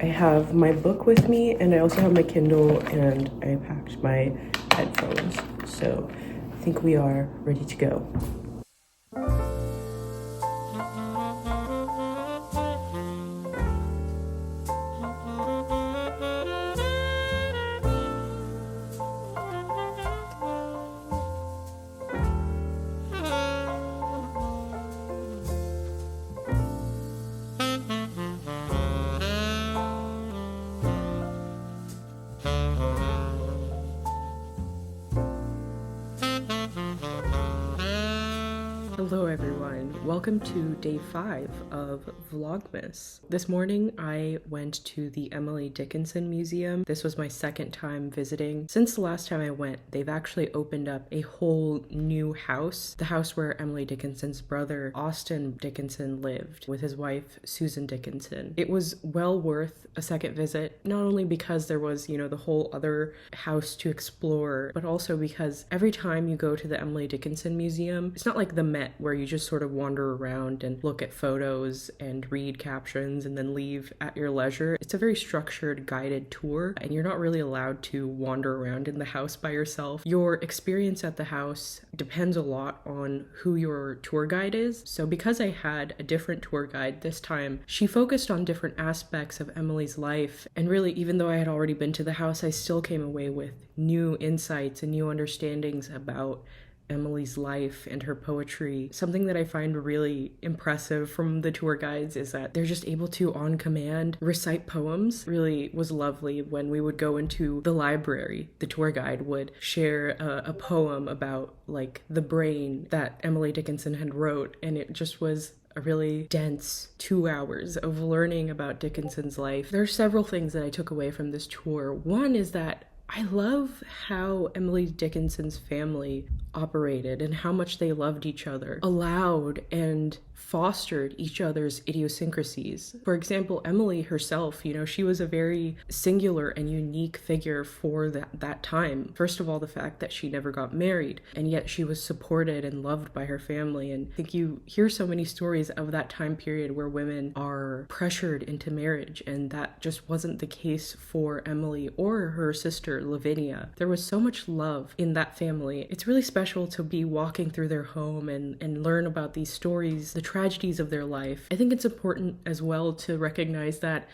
I have my book with me, and I also have my Kindle, and I packed my headphones. So I think we are ready to go. Hello everyone, welcome to day 5 of Vlogmas. This morning I went to the Emily Dickinson Museum. This was my second time visiting. Since the last time I went, they've actually opened up a whole new house. The house where Emily Dickinson's brother, Austin Dickinson, lived with his wife, Susan Dickinson. It was well worth a second visit, not only because there was, the whole other house to explore, but also because every time you go to the Emily Dickinson Museum, it's not like the Met where you just sort of wander around and look at photos and read captions and then leave at your leisure. It's a very structured, guided tour, and you're not really allowed to wander around in the house by yourself. Your experience at the house depends a lot on who your tour guide is. So because I had a different tour guide this time, she focused on different aspects of Emily's life. And really, even though I had already been to the house, I still came away with new insights and new understandings about Emily's life and her poetry. Something that I find really impressive from the tour guides is that they're just able to, on command, recite poems. Really was lovely when we would go into the library. The tour guide would share a poem about like the brain that Emily Dickinson had wrote, and it just was a really dense 2 hours of learning about Dickinson's life. There are several things that I took away from this tour. One is that I love how Emily Dickinson's family operated and how much they loved each other, allowed and fostered each other's idiosyncrasies. For example, Emily herself, she was a very singular and unique figure for that time. First of all, the fact that she never got married, and yet she was supported and loved by her family. And I think you hear so many stories of that time period where women are pressured into marriage, and that just wasn't the case for Emily or her sister Lavinia. There was so much love in that family. It's really special to be walking through their home and learn about these stories, the tragedies of their life. I think it's important as well to recognize that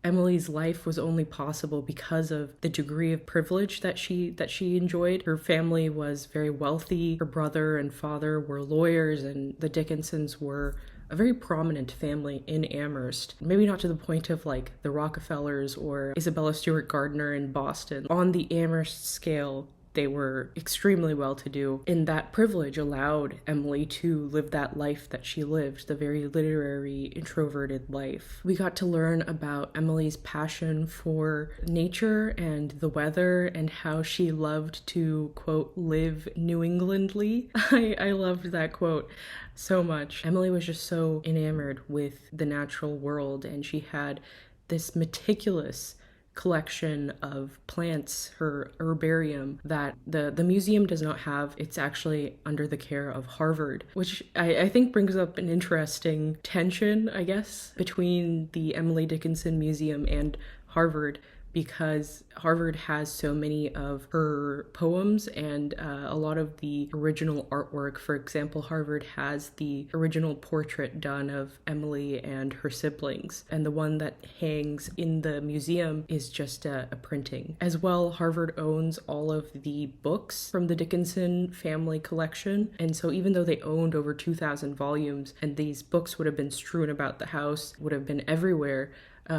Emily's life was only possible because of the degree of privilege that she enjoyed. Her family was very wealthy. Her brother and father were lawyers, and the Dickinsons were a very prominent family in Amherst. Maybe not to the point of like the Rockefellers or Isabella Stewart Gardner in Boston. On the Amherst scale, they were extremely well-to-do, and that privilege allowed Emily to live that life that she lived, the very literary, introverted life. We got to learn about Emily's passion for nature and the weather and how she loved to, quote, live New Englandly. I loved that quote so much. Emily was just so enamored with the natural world, and she had this meticulous collection of plants, her herbarium, that the museum does not have. It's actually under the care of Harvard, which I think brings up an interesting tension, I guess, between the Emily Dickinson Museum and Harvard, because Harvard has so many of her poems and a lot of the original artwork. For example, Harvard has the original portrait done of Emily and her siblings, and the one that hangs in the museum is just a printing. As well, Harvard owns all of the books from the Dickinson family collection, and so even though they owned over 2,000 volumes, and these books would have been strewn about the house, would have been everywhere,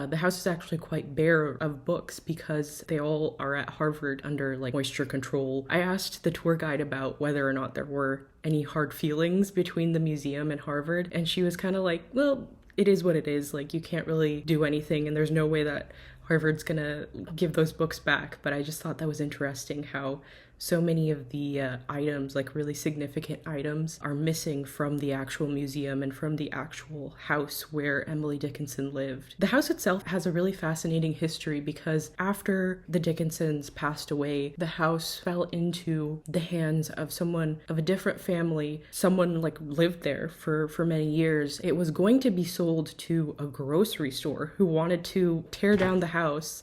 the house is actually quite bare of books because they all are at Harvard under like moisture control. I asked the tour guide about whether or not there were any hard feelings between the museum and Harvard, and she was kind of like, well, it is what it is. Like, you can't really do anything, and there's no way that Harvard's gonna give those books back, but I just thought that was interesting how so many of the items, like really significant items, are missing from the actual museum and from the actual house where Emily Dickinson lived. The house itself has a really fascinating history because after the Dickinsons passed away, the house fell into the hands of someone of a different family. Someone like lived there for many years. It was going to be sold to a grocery store who wanted to tear down the house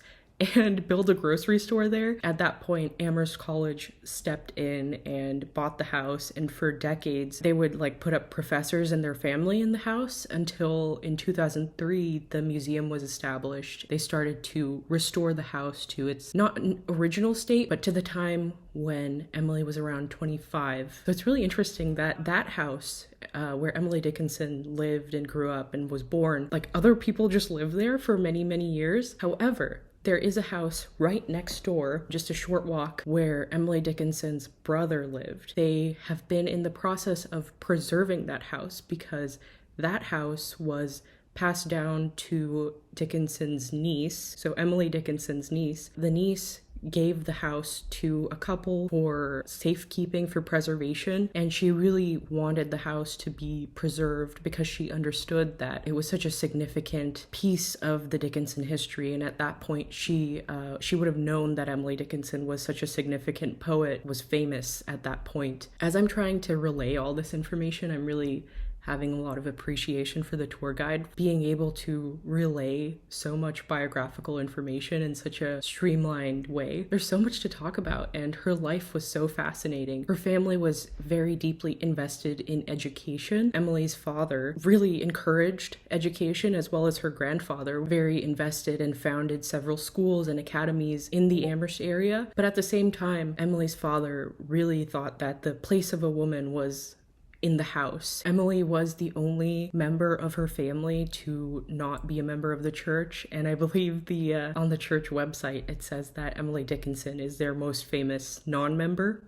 and build a grocery store there. At that point, Amherst College stepped in and bought the house, and for decades they would like put up professors and their family in the house until in 2003 the museum was established. They started to restore the house to its not original state, but to the time when Emily was around 25. So it's really interesting that that house where Emily Dickinson lived and grew up and was born, like other people just lived there for many, many years. However, there is a house right next door, just a short walk, where Emily Dickinson's brother lived. They have been in the process of preserving that house because that house was passed down to Dickinson's niece, so Emily Dickinson's niece. The niece gave the house to a couple for safekeeping, for preservation, and she really wanted the house to be preserved because she understood that it was such a significant piece of the Dickinson history. And at that point she would have known that Emily Dickinson was such a significant poet, was famous at that point. As I'm trying to relay all this information, I'm really having a lot of appreciation for the tour guide, being able to relay so much biographical information in such a streamlined way. There's so much to talk about, and her life was so fascinating. Her family was very deeply invested in education. Emily's father really encouraged education, as well as her grandfather, very invested and founded several schools and academies in the Amherst area. But at the same time, Emily's father really thought that the place of a woman was in the house. Emily was the only member of her family to not be a member of the church, and I believe on the church website it says that Emily Dickinson is their most famous non-member.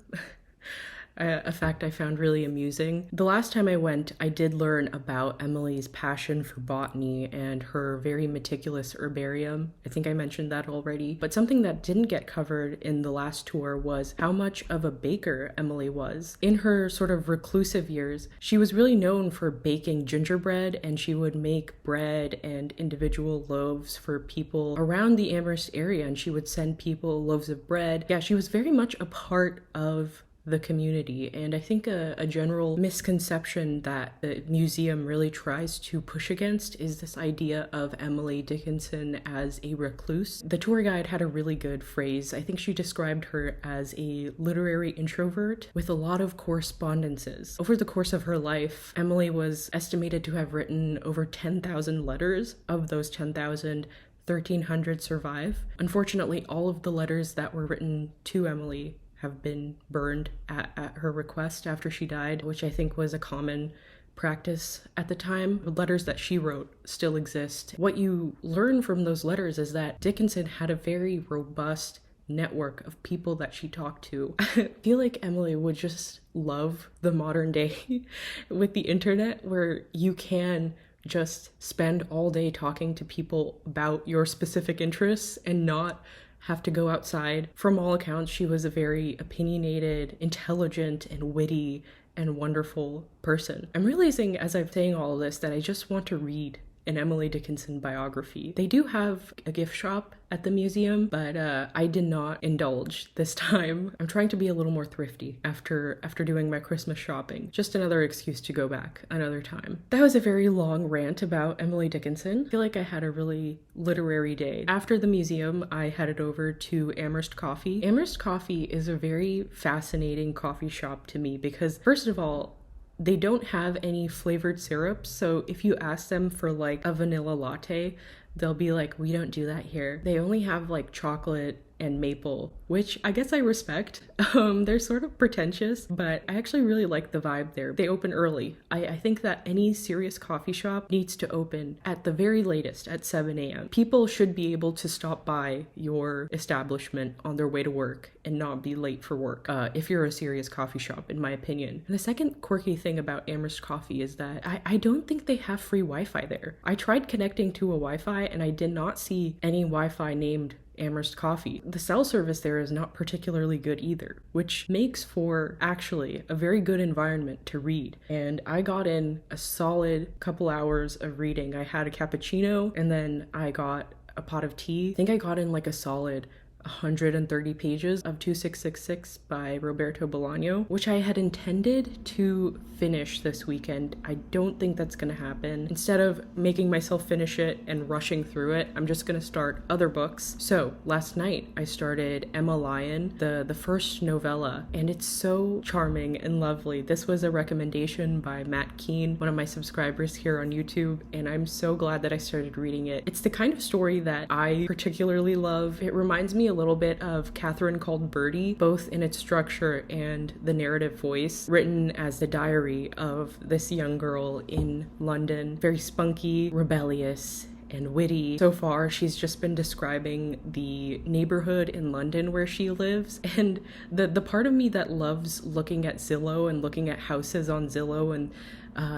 A fact I found really amusing. The last time I went, I did learn about Emily's passion for botany and her very meticulous herbarium. I think I mentioned that already. But something that didn't get covered in the last tour was how much of a baker Emily was. In her sort of reclusive years, she was really known for baking gingerbread, and she would make bread and individual loaves for people around the Amherst area, and she would send people loaves of bread. Yeah, she was very much a part of the community. And I think a general misconception that the museum really tries to push against is this idea of Emily Dickinson as a recluse. The tour guide had a really good phrase. I think she described her as a literary introvert with a lot of correspondences. Over the course of her life, Emily was estimated to have written over 10,000 letters. Of those 10,000, 1,300 survive. Unfortunately, all of the letters that were written to Emily have been burned at her request after she died, which I think was a common practice at the time. The letters that she wrote still exist. What you learn from those letters is that Dickinson had a very robust network of people that she talked to. I feel like Emily would just love the modern day with the internet, where you can just spend all day talking to people about your specific interests and not have to go outside. From all accounts, she was a very opinionated, intelligent, and witty and wonderful person. I'm realizing as I'm saying all of this that I just want to read an Emily Dickinson biography. They do have a gift shop at the museum, but I did not indulge this time. I'm trying to be a little more thrifty after doing my Christmas shopping. Just another excuse to go back another time. That was a very long rant about Emily Dickinson. I feel like I had a really literary day. After the museum, I headed over to Amherst Coffee. Amherst Coffee is a very fascinating coffee shop to me because, first of all, they don't have any flavored syrups, so if you ask them for like a vanilla latte, they'll be like, we don't do that here. They only have like chocolate and maple, which I guess I respect. They're sort of pretentious, but I actually really like the vibe there. They open early. I think that any serious coffee shop needs to open at the very latest at 7 a.m. People should be able to stop by your establishment on their way to work and not be late for work if you're a serious coffee shop, in my opinion. And the second quirky thing about Amherst Coffee is that I don't think they have free Wi-Fi there. I tried connecting to a Wi-Fi and I did not see any Wi-Fi named Amherst Coffee. The cell service there is not particularly good either, which makes for actually a very good environment to read. And I got in a solid couple hours of reading. I had a cappuccino and then I got a pot of tea. I think I got in like a solid 130 pages of 2666 by Roberto Bolaño, which I had intended to finish this weekend. I don't think that's gonna happen. Instead of making myself finish it and rushing through it, I'm just gonna start other books. So last night I started Emma Lyon, the first novella, and it's so charming and lovely. This was a recommendation by Matt Keane, one of my subscribers here on YouTube, and I'm so glad that I started reading it. It's the kind of story that I particularly love. It reminds me a little bit of Catherine Called Birdie, both in its structure and the narrative voice, written as the diary of this young girl in London. Very spunky, rebellious, and witty. So far, she's just been describing the neighborhood in London where she lives, and the part of me that loves looking at Zillow and looking at houses on Zillow and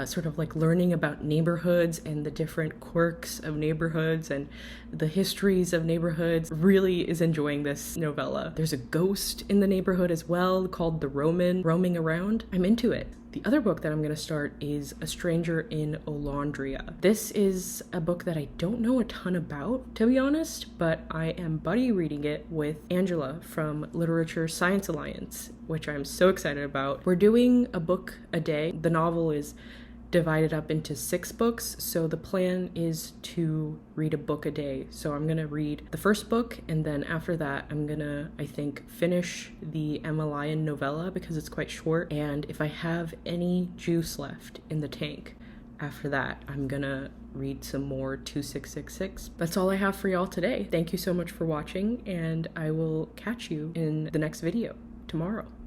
sort of like learning about neighborhoods and the different quirks of neighborhoods and the histories of neighborhoods really is enjoying this novella. There's a ghost in the neighborhood as well called the Roman roaming around. I'm into it. The other book that I'm going to start is A Stranger in Olandria. This is a book that I don't know a ton about, to be honest, but I am buddy reading it with Angela from Literature Science Alliance, which I'm so excited about. We're doing a book a day. The novel is divided up into 6 books, so the plan is to read a book a day. So I'm gonna read the first book, and then after that I'm gonna, I think, finish the Emma Lyon novella because it's quite short, and if I have any juice left in the tank after that, I'm gonna read some more 2666. That's all I have for y'all today. Thank you so much for watching, and I will catch you in the next video tomorrow.